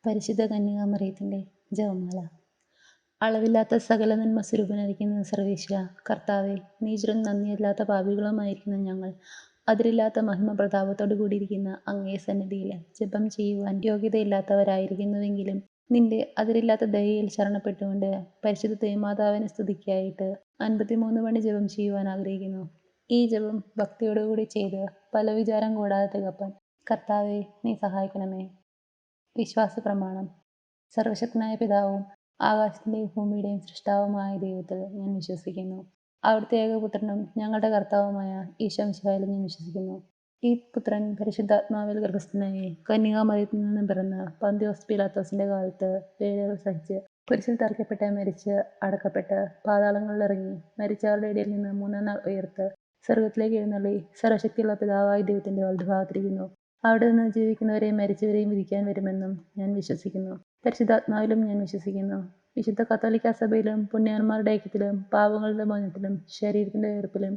പരിശുദ്ധ കന്യകാമറിയത്തിൻ്റെ ജപമാല. അളവില്ലാത്ത സകല നന്മ സ്വരൂപനായിരിക്കുന്ന സർവേശ്വര കർത്താവെ, നീചരും നന്ദിയില്ലാത്ത പാപികളുമായിരിക്കുന്ന ഞങ്ങൾ അതിരില്ലാത്ത മഹിമ പ്രതാപത്തോടു കൂടിയിരിക്കുന്ന അങ്ങേ സന്നിധിയിൽ ജപം ചെയ്യുവാൻ യോഗ്യതയില്ലാത്തവരായിരിക്കുന്നുവെങ്കിലും നിന്റെ അതിരില്ലാത്ത ദയയിൽ ശരണപ്പെട്ടുകൊണ്ട് പരിശുദ്ധ ദേവമാതാവിനെ സ്തുതിക്കായിട്ട് 53 മണി ജപം ചെയ്യുവാൻ ആഗ്രഹിക്കുന്നു. ഈ ജപം ഭക്തിയോടുകൂടി ചെയ്ത് പല വിചാരം കൂടാതെ തികപ്പാൻ കർത്താവെ നീ സഹായിക്കണമേ. വിശ്വാസ പ്രമാണം. സർവശക്തനായ പിതാവും ആകാശത്തിൻ്റെയും ഭൂമിയുടെയും സൃഷ്ടാവുമായ ദൈവത്തിൽ ഞാൻ വിശ്വസിക്കുന്നു. അവിടുത്തെ ഏകപുത്രനും ഞങ്ങളുടെ കർത്താവുമായ ഈശോ മിശിഹായിലും ഞാൻ വിശ്വസിക്കുന്നു. ഈ പുത്രൻ പരിശുദ്ധാത്മാവിൽ ഗർഭസ്ഥനായി കന്യകാമറിയത്തിൽ നിന്നും പിറന്ന് പന്തിയോസ് പീലാത്തോസിന്റെ കാലത്ത് വേദനകൾ സഹിച്ച് കുരിശിൽ തറയ്ക്കപ്പെട്ട് മരിച്ച് അടക്കപ്പെട്ട് പാതാളങ്ങളിൽ ഇറങ്ങി മരിച്ചവരുടെ ഇടയിൽ നിന്ന് 3-ാം നാൾ ഉയർത്ത് സ്വർഗത്തിലേക്ക് എഴുന്നള്ളി സർവശക്തിയുള്ള പിതാവായ ദൈവത്തിന്റെ വലതുഭാഗത്തിരിക്കുന്നു. അവിടെ നിന്ന് ജീവിക്കുന്നവരെയും മരിച്ചവരെയും വിധിക്കാൻ വരുമെന്നും ഞാൻ വിശ്വസിക്കുന്നു. പരിശുദ്ധാത്മാവിലും ഞാൻ വിശ്വസിക്കുന്നു. വിശുദ്ധ കത്തോലിക്കാ സഭയിലും പുണ്യവാന്മാരുടെ ഐക്യത്തിലും പാപങ്ങളുടെ മോചനത്തിലും ശരീരത്തിന്റെ ഉയർപ്പിലും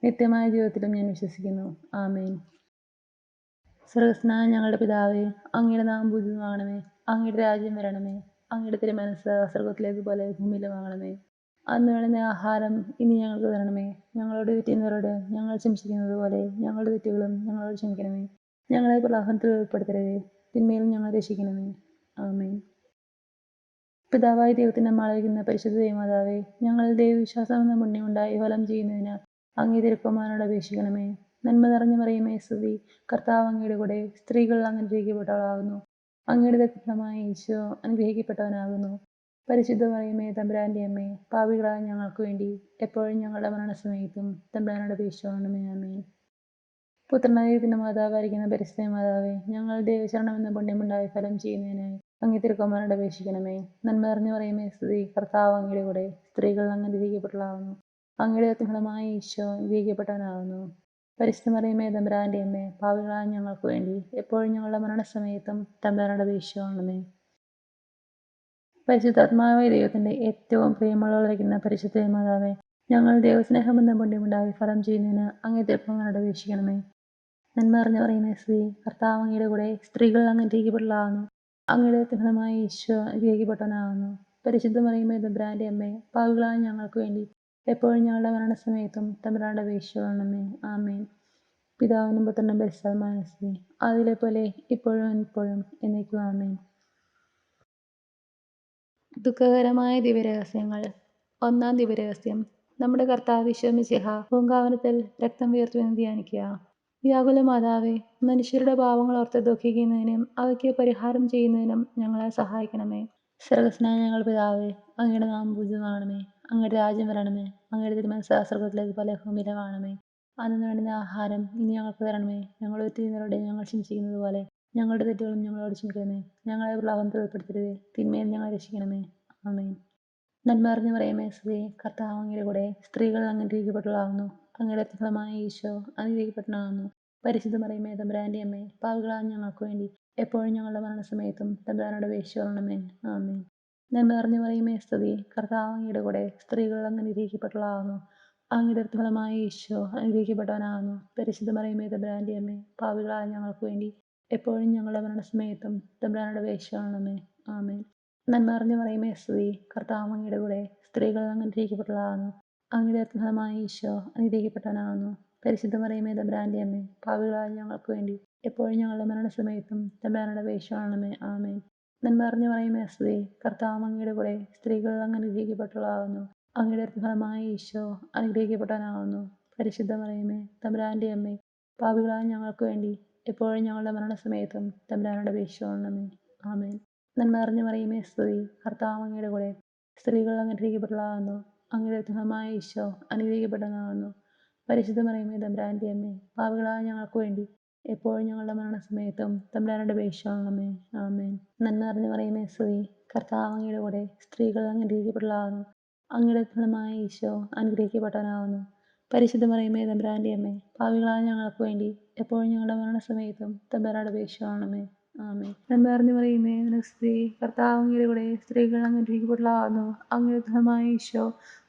നിത്യമായ ജീവിതത്തിലും ഞാൻ വിശ്വസിക്കുന്നു. ആമേൻ. സ്വർഗസ്ഥനായ ഞങ്ങളുടെ പിതാവേ, അങ്ങയുടെ നാമം പൂജിതമാകണമേ. അങ്ങയുടെ രാജ്യം വരണമേ. അങ്ങയുടെ തിരുമനസ്സ് സ്വർഗത്തിലേക്ക് പോലെ ഭൂമിയിലുമാകണമേ. അന്ന് വേണ്ടുന്ന ആഹാരം ഇനി ഞങ്ങൾക്ക് തരണമേ. ഞങ്ങളോട് തെറ്റുന്നവരോട് ഞങ്ങൾ ക്ഷമിച്ചിരിക്കുന്നത് പോലെ ഞങ്ങളുടെ തെറ്റുകളും ഞങ്ങളോട് ക്ഷമിക്കണമേ. ഞങ്ങളെ പ്രലോഭനത്തിൽ ഉൾപ്പെടുത്തരുതേ, തിന്മയിൽ ഞങ്ങളെ രക്ഷിക്കണമേ. ആമേൻ. പിതാവായ ദൈവത്തിന്റെ അമ്മയായിരിക്കുന്ന പരിശുദ്ധ ദേവമാതാവേ, ഞങ്ങളിൽ ദൈവവിശ്വാസം എന്ന പുണ്യമുണ്ടായി ഫലം ചെയ്യുന്നതിന് അങ്ങേ തിരുക്കുമാരനോട് അപേക്ഷിക്കണമേ. നന്മ നിറഞ്ഞു മറിയമേ സ്തുതി, കർത്താവ് അങ്ങയുടെ കൂടെ സ്ത്രീകൾ അങ്ങ് അനുഗ്രഹിക്കപ്പെട്ടവളാകുന്നു. അങ്ങയുടെ ദത്തഫലമായ ഈശോ അനുഗ്രഹിക്കപ്പെട്ടവനാകുന്നു. പരിശുദ്ധ മറിയമേ തമ്പുരാന്റെ അമ്മേ, പാപികളായ ഞങ്ങൾക്ക് വേണ്ടി എപ്പോഴും ഞങ്ങളുടെ മരണസമയത്തും തമ്പുരാനോട് അപേക്ഷിക്കണമേ. ആമേൻ. പുത്രനായ മാതാവായിരിക്കുന്ന പരിശുദ്ധ മാതാവേ, ഞങ്ങൾ ദൈവശരണം എന്ന പുണ്യമുണ്ടായി ഫലം ചെയ്യുന്നതിനായി അങ്ങേ തിരുക്കുമാരനോട് അപേക്ഷിക്കണമേ. നന്മ നിറഞ്ഞു മറിയമേ സ്തുതി, കർത്താവ് അങ്ങയുടെ കൂടെ സ്ത്രീകൾ അങ്ങ് അനുഗ്രഹിക്കപ്പെട്ടവളാകുന്നു. അങ്ങയുടെ ഫലമായ ഈശോ അനുഗ്രഹിക്കപ്പെട്ടവനാകുന്നു. പരിശുദ്ധ മറിയമേ തമ്പുരാന്റെ അമ്മേ, പാപികളായ ഞങ്ങൾക്ക് വേണ്ടി എപ്പോഴും ഞങ്ങളുടെ മരണസമയത്തും തമ്പുരാനോട് അപേക്ഷിക്കണമേ. പരിശുദ്ധാത്മാവായ ദൈവത്തിന്റെ ഏറ്റവും പ്രിയമുള്ളവരായിരിക്കുന്ന പരിശുദ്ധ മാതാവേ, ഞങ്ങൾ ദൈവസ്നേഹം എന്ന പുണ്യമുണ്ടായി ഫലം ചെയ്യുന്നതിന് അങ്ങേ തിരുക്കുമാരനോട് അപേക്ഷിക്കണമേ. നന്മ നിറഞ്ഞു മറിയമേ സ്തുതി, കർത്താവ് അങ്ങയുടെ കൂടെ സ്ത്രീകൾ അങ്ങ് അനുഗ്രഹിക്കപ്പെട്ടവളാകുന്നു. അങ്ങയുടെ ഫലമായ ഈശോ അനുഗ്രഹിക്കപ്പെട്ടവനാകുന്നു. പരിശുദ്ധ മറിയമേ തമ്പുരാന്റെ അമ്മേ, പാപികളായ ഞങ്ങൾക്ക് വേണ്ടി എപ്പോഴും ഞങ്ങളുടെ മരണസമയത്തും തമ്പുരാനോട് അപേക്ഷിക്കണമേ. ആമേൻ. പിതാവിനും പുത്രനും പരിശുദ്ധാത്മാവിനും സ്തുതി, അതിലെ പോലെ ഇപ്പോഴും എപ്പോഴും എന്നേക്കും. ആമേൻ. ദുഃഖകരമായ ദിവ്യരഹസ്യങ്ങൾ. 1-ാം ദിവ്യരഹസ്യം. നമ്മുടെ കർത്താവ് ഈശോ മിശിഹ പൂങ്കാവനത്തിൽ രക്തം വീർത്തുവെന്ന് ധ്യാനിക്കുക. വ്യാകുല മാതാവേ, മനുഷ്യരുടെ പാവങ്ങൾ ഓർത്ത് ദുഃഖിക്കുന്നതിനും അവയ്ക്ക് പരിഹാരം ചെയ്യുന്നതിനും ഞങ്ങളെ സഹായിക്കണമേ. സ്വർഗസ്ഥനായ ഞങ്ങളുടെ പിതാവേ, അങ്ങയുടെ നാമം പൂജിതമാകണമേ. അങ്ങയുടെ രാജ്യം വരണമേ. അങ്ങയുടെ തിരുമനസ്സ് സ്വർഗത്തിലേക്ക് പോലെ ഭൂമിയിലുമാകണമേ. അന്ന് വേണ്ടുന്ന ആഹാരം ഇനി ഞങ്ങൾക്ക് തരണമേ. ഞങ്ങൾ തെറ്റുന്നവരോട് ഞങ്ങൾ ക്ഷമിച്ചിരിക്കുന്നത് പോലെ ഞങ്ങളുടെ തെറ്റുകളും ഞങ്ങളോട് ക്ഷമിക്കണമേ. ഞങ്ങളെ പ്രലോഭനത്തിൽ ഉൾപ്പെടുത്തരുതേ, തിന്മയിൽ ഞങ്ങളെ രക്ഷിക്കണമേ. ആമേൻ. നന്മ നിറഞ്ഞു മറിയമേ സ്തുതി, കർത്താവ് അങ്ങയുടെ കൂടെ സ്ത്രീകൾ അങ്ങ് അനുഗ്രഹിക്കപ്പെട്ടവളാകുന്നു. അങ്ങയുടെ ഫലമായ ഈശോ അനുഗ്രഹിക്കപ്പെട്ടവനാകുന്നു. പരിശുദ്ധ മറിയമേ തമ്പുരാന്റെ അമ്മേ, പാപികളായ ഞങ്ങൾക്ക് വേണ്ടി എപ്പോഴും ഞങ്ങളുടെ മരണസമയത്തും തമ്പുരാനോട് അപേക്ഷിക്കണമേ. ആമേൻ. നന്മ നിറഞ്ഞു മറിയമേ സ്തുതി, കർത്താവ് അങ്ങയുടെ കൂടെ സ്ത്രീകൾ അങ്ങ് അനുഗ്രഹിക്കപ്പെട്ടവളാകുന്നു. അങ്ങയുടെ ഫലമായ ഈശോ അനുഗ്രഹിക്കപ്പെട്ടവനാകുന്നു. പരിശുദ്ധ മറിയമേ തമ്പുരാന്റെ അമ്മേ, പാപികളായ ഞങ്ങൾക്ക് വേണ്ടി എപ്പോഴും ഞങ്ങളുടെ മരണസമയത്തും തമ്പുരാനോട് അപേക്ഷിക്കണമേ. ആമേൻ. നന്മ നിറഞ്ഞു മറിയമേ സ്തുതി, കർത്താവ് അങ്ങയുടെ കൂടെ സ്ത്രീകൾ അങ്ങ് അനുഗ്രഹിക്കപ്പെട്ടവളാകുന്നു. അങ്ങയുടെ ഫലമായ ഈശോ അനുഗ്രഹിക്കപ്പെട്ടവനാകുന്നു. പരിശുദ്ധ മറിയമേ തമ്പുരാന്റെ അമ്മേ, പാപികളായ ഞങ്ങൾക്ക് വേണ്ടി എപ്പോഴും ഞങ്ങളുടെ മരണസമയത്തും തമ്പുരാനോട് അപേക്ഷിക്കണമേ. ആമേൻ. നന്മ നിറഞ്ഞു മറിയമേ സ്തുതി, കർത്താവ് അങ്ങയുടെ കൂടെ സ്ത്രീകൾ അങ്ങ് അനുഗ്രഹിക്കപ്പെട്ടവളാകുന്നു. അങ്ങയുടെ ഫലമായ ഈശോ അനുഗ്രഹിക്കപ്പെട്ടവനാകുന്നു. പരിശുദ്ധ മറിയമേ തമ്പുരാന്റെ അമ്മേ, പാപികളായ ഞങ്ങൾക്ക് വേണ്ടി എപ്പോഴും ഞങ്ങളുടെ മരണസമയത്തും തമ്പുരാനോട് അപേക്ഷിക്കണമേ. ആമേൻ. നന്മ നിറഞ്ഞു മറിയമേ സ്തുതി, കർത്താവ് അങ്ങയുടെ കൂടെ സ്ത്രീകൾ അങ്ങ് അനുഗ്രഹിക്കപ്പെട്ടവളാകുന്നു. അങ്ങയുടെ ഫലമായ ഈശോ അനുഗ്രഹിക്കപ്പെട്ടവനാകുന്നു. പരിശുദ്ധ മറിയമേ തമ്പുരാന്റെ അമ്മേ, പാപികളായ ഞങ്ങൾക്ക് വേണ്ടി എപ്പോഴും ഞങ്ങളുടെ മരണസമയത്തും തമ്പുരാനോട് അപേക്ഷിക്കണമേ. ആമേൻ. നന്മ നിറഞ്ഞു മറിയമേ സ്തുതി, കർത്താവ് അങ്ങയുടെ കൂടെ സ്ത്രീകൾ അങ്ങ് അനുഗ്രഹിക്കപ്പെട്ടവളാകുന്നു. അങ്ങയുടെ ഫലമായ ഈശോ അനുഗ്രഹിക്കപ്പെട്ടവനാകുന്നു. പരിശുദ്ധ മറിയമേ തമ്പുരാന്റെ അമ്മേ, പാപികളായ ഞങ്ങൾക്ക് വേണ്ടി എപ്പോഴും ഞങ്ങളുടെ മരണസമയത്തും തമ്പുരാനോട് അപേക്ഷിക്കണമേ. ആമേൻ. നന്മ നിറഞ്ഞു മറിയമേ സ്തുതി, കർത്താവ് അങ്ങയുടെ കൂടെ സ്ത്രീകൾ അങ്ങ് അനുഗ്രഹിക്കപ്പെട്ടവളാകുന്നു. അങ്ങയുടെ ഫലമായ ഈശോ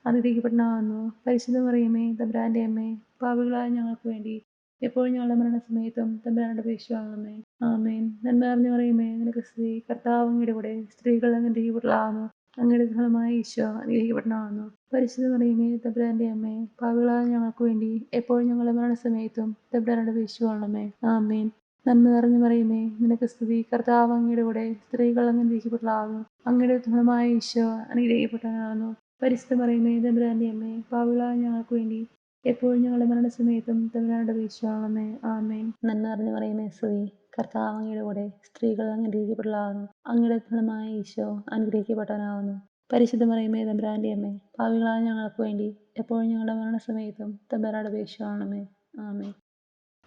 അനുഗ്രഹിക്കപ്പെട്ടവനാകുന്നു. പരിശുദ്ധ മറിയമേ തമ്പുരാന്റെ അമ്മേ, പാപികളായ ഞങ്ങൾക്ക് വേണ്ടി എപ്പോഴും ഞങ്ങളുടെ മരണസമയത്തും തമ്പുരാനോട് അപേക്ഷിച്ചുകൊള്ളണമേ. ആമേൻ. നന്മ നിറഞ്ഞ മറിയമേ, നിനക്ക് സ്തുതി. കർത്താവ് അങ്ങയുടെ കൂടെ സ്ത്രീകൾ അങ്ങ് അനുഗ്രഹിക്കപ്പെട്ടവളാകുന്നു. അങ്ങയുടെ ഫലമായ ഈശോ അനുഗ്രഹിക്കപ്പെട്ടവനാകുന്നു. പരിശുദ്ധ മറിയമേ, തമ്പുരാന്റെ അമ്മേ, പാപികളായ ഞങ്ങൾക്ക് വേണ്ടി എപ്പോഴും ഞങ്ങളുടെ മരണസമയത്തും തമ്പുരാനോട് അപേക്ഷിച്ചുകൊള്ളണമേ. ആമേൻ. നന്മ നിറഞ്ഞ മറിയമേ, നിനക്ക് സ്തുതി. കർത്താവ് അങ്ങയുടെ കൂടെ സ്ത്രീകൾ അങ്ങ് അനുഗ്രഹിക്കപ്പെട്ടവളാകുന്നു. അങ്ങയുടെ ഫലമായ ഈശോ അനുഗ്രഹിക്കപ്പെട്ടവനാകുന്നു. പരിശുദ്ധ മറിയമേ, തമ്പുരാന്റെ അമ്മേ, പാപികളായ ഞങ്ങൾക്ക് വേണ്ടി എപ്പോഴും ഞങ്ങളുടെ മരണസമയത്തും തമ്പുരാനോട് അപേക്ഷിച്ചുകൊള്ളണമേ. ആമേൻ. നന്മ നിറഞ്ഞ മറിയമേ, സ്തുതി. കർത്താവ് അങ്ങയുടെ കൂടെ സ്ത്രീകൾ അങ്ങ് അനുഗ്രഹിക്കപ്പെട്ടവളാകുന്നു. അങ്ങയുടെ ഫലമായ ഈശോ അനുഗ്രഹിക്കപ്പെട്ടവനാകുന്നു. പരിശുദ്ധ മറിയമേ, തമ്പുരാന്റെ അമ്മേ, പാപികളായ ഞങ്ങൾക്ക് വേണ്ടി എപ്പോഴും ഞങ്ങളുടെ മരണസമയത്തും തമ്പുരാനോട് അപേക്ഷിച്ചുകൊള്ളണമേ. ആമേൻ.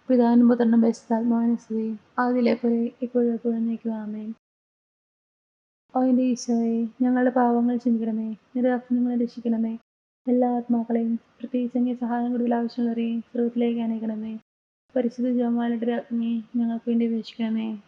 പിതാവിനും പുത്രനും പരിശുദ്ധാത്മാവിനും സ്തുതി. ആദിയിലെ പോലെ ഇപ്പോഴും എപ്പോഴും എന്നേക്കും. ആമേൻ. ഓ എൻ്റെ ഈശോയെ, ഞങ്ങളുടെ പാപങ്ങൾ ക്ഷമിക്കണമേ. നിരപരാധികളെ രക്ഷിക്കണമേ. എല്ലാ ആത്മാക്കളെയും പ്രത്യേകിച്ച് അങ്ങേ സഹായം കൂടുതൽ ആവശ്യമുള്ളവരെയും സ്രോതത്തിലേക്ക് അനേക്കണമേ. പരിശുദ്ധ ജപമാലയുടെ രാജ്ഞി ഞങ്ങൾക്ക് വേണ്ടി അപേക്ഷിക്കണമേ.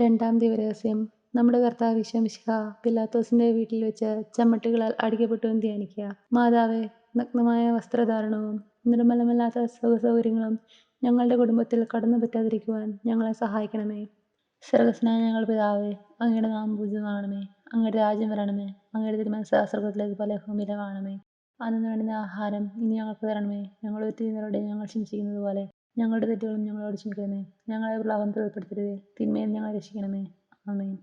രണ്ടാം ദിവരഹസ്യം. നമ്മുടെ കർത്താവ് ഈശോ മിശിഹാ പിലാത്തോസിന്റെ വീട്ടിൽ വെച്ച് ചമ്മട്ടികളാൽ അടിക്കപ്പെട്ടു എന്ന് ധ്യാനിക്കുക. മാതാവേ, നഗ്നമായ വസ്ത്രധാരണവും നിർമ്മലമല്ലാത്ത സുഖസൗകര്യങ്ങളും ഞങ്ങളുടെ കുടുംബത്തിൽ കടന്നു പറ്റാതിരിക്കുവാൻ ഞങ്ങളെ സഹായിക്കണമേ. സ്വർഗ്ഗസ്ഥനായ ഞങ്ങളുടെ പിതാവേ, അങ്ങയുടെ നാമം പൂജിതമാകണമേ. അങ്ങയുടെ രാജ്യം വരണമേ. അങ്ങയുടെ തിരുമനസ്സ് സ്വർഗ്ഗത്തിലേക്ക് പോലെ ഭൂമിയിലുമാകണമേ. അന്നു വേണ്ടുന്ന ആഹാരം ഇനി ഞങ്ങൾക്ക് തരണമേ. ഞങ്ങളുടെ തെറ്റുകളോട് ഞങ്ങൾ ക്ഷമിച്ചിരിക്കുന്നത് പോലെ ഞങ്ങളുടെ തെറ്റുകളും ഞങ്ങളോട് ക്ഷമിക്കണമേ. ഞങ്ങളെ പ്രലോഭനത്തിൽ ഉൾപ്പെടുത്തരുതേ, തിന്മയിൽ ഞങ്ങളെ രക്ഷിക്കണമേ. ആമേൻ.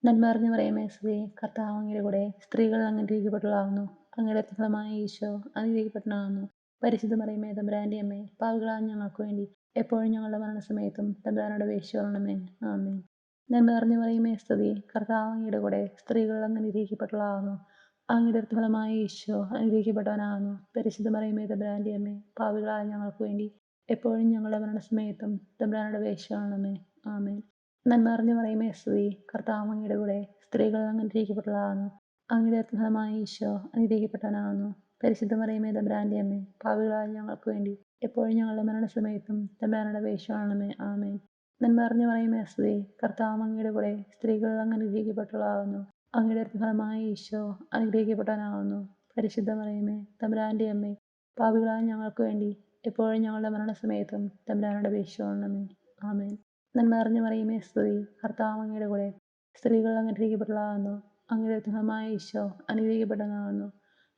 നന്മ നിറഞ്ഞ മറിയമേ, സ്തുതി. കർത്താവ് അങ്ങയുടെ കൂടെ സ്ത്രീകൾ അങ്ങ് അനുഗ്രഹിക്കപ്പെട്ടവളാകുന്നു. അങ്ങയുടെ ഫലമായ ഈശോ അനുഗ്രഹിക്കപ്പെട്ടവനാകുന്നു. പരിശുദ്ധ മറിയമേ, തമ്പുരാന്റെ അമ്മേ, പാപികളായ ഞങ്ങൾക്ക് വേണ്ടി എപ്പോഴും ഞങ്ങളുടെ മരണസമയത്തും തമ്പുരാനോട് അപേക്ഷിച്ചുകൊള്ളണമേ. ആമേൻ. നന്മ നിറഞ്ഞ മറിയമേ, സ്തുതി. കർത്താവ് അങ്ങയുടെ കൂടെ സ്ത്രീകൾ അങ്ങ് അനുഗ്രഹിക്കപ്പെട്ടവളാകുന്നു. അങ്ങയുടെ ഫലമായ ഈശോ അനുഗ്രഹിക്കപ്പെട്ടവനാകുന്നു. പരിശുദ്ധ മറിയമേ, തമ്പുരാന്റെ അമ്മേ, പാപികളായ ഞങ്ങൾക്ക് വേണ്ടി എപ്പോഴും ഞങ്ങളുടെ മരണസമയത്തും തമ്പുരാനോട് അപേക്ഷിച്ചുകൊള്ളണമേ. ആമേൻ. നന്മ നിറഞ്ഞ മറിയമേ, സ്തുതി. കർത്താവ് അങ്ങയുടെ കൂടെ സ്ത്രീകൾ അങ്ങ് അനുഗ്രഹിക്കപ്പെട്ടവളാകുന്നു. അങ്ങയുടെ ഫലമായ ഈശോ അനുഗ്രഹിക്കപ്പെട്ടവനാകുന്നു. പരിശുദ്ധ മറിയമേ, തമ്പുരാന്റെ അമ്മേ, പാപികളായ ഞങ്ങൾക്ക് വേണ്ടി എപ്പോഴും ഞങ്ങളുടെ മരണസമയത്തും തമ്പുരാനോട് അപേക്ഷിച്ചുകൊള്ളണമേ. ആമേൻ. നന്മ നിറഞ്ഞ മറിയമേ, സ്തുതി. കർത്താവ് അങ്ങയുടെ കൂടെ സ്ത്രീകൾ അങ്ങ് അനുഗ്രഹിക്കപ്പെട്ടവളാകുന്നു. അങ്ങയുടെ ഫലമായ ഈശോ അനുഗ്രഹിക്കപ്പെട്ടവനാകുന്നു. പരിശുദ്ധ മറിയമേ, തമ്പുരാന്റെ അമ്മേ, പാപികളായ ഞങ്ങൾക്ക് വേണ്ടി എപ്പോഴും ഞങ്ങളുടെ മരണസമയത്തും തമ്പുരാനോട് അപേക്ഷിച്ചുകൊള്ളണമേ. ആമേൻ. നന്മ നിറഞ്ഞ മറിയമേ, സ്തുതി. കർത്താവ് അങ്ങയുടെ കൂടെ സ്ത്രീകൾ അങ്ങ് അനുഗ്രഹിക്കപ്പെട്ടവളാകുന്നു. അങ്ങയുടെ ഫലമായ ഈശോ അനുഗ്രഹിക്കപ്പെട്ടവനാകുന്നു.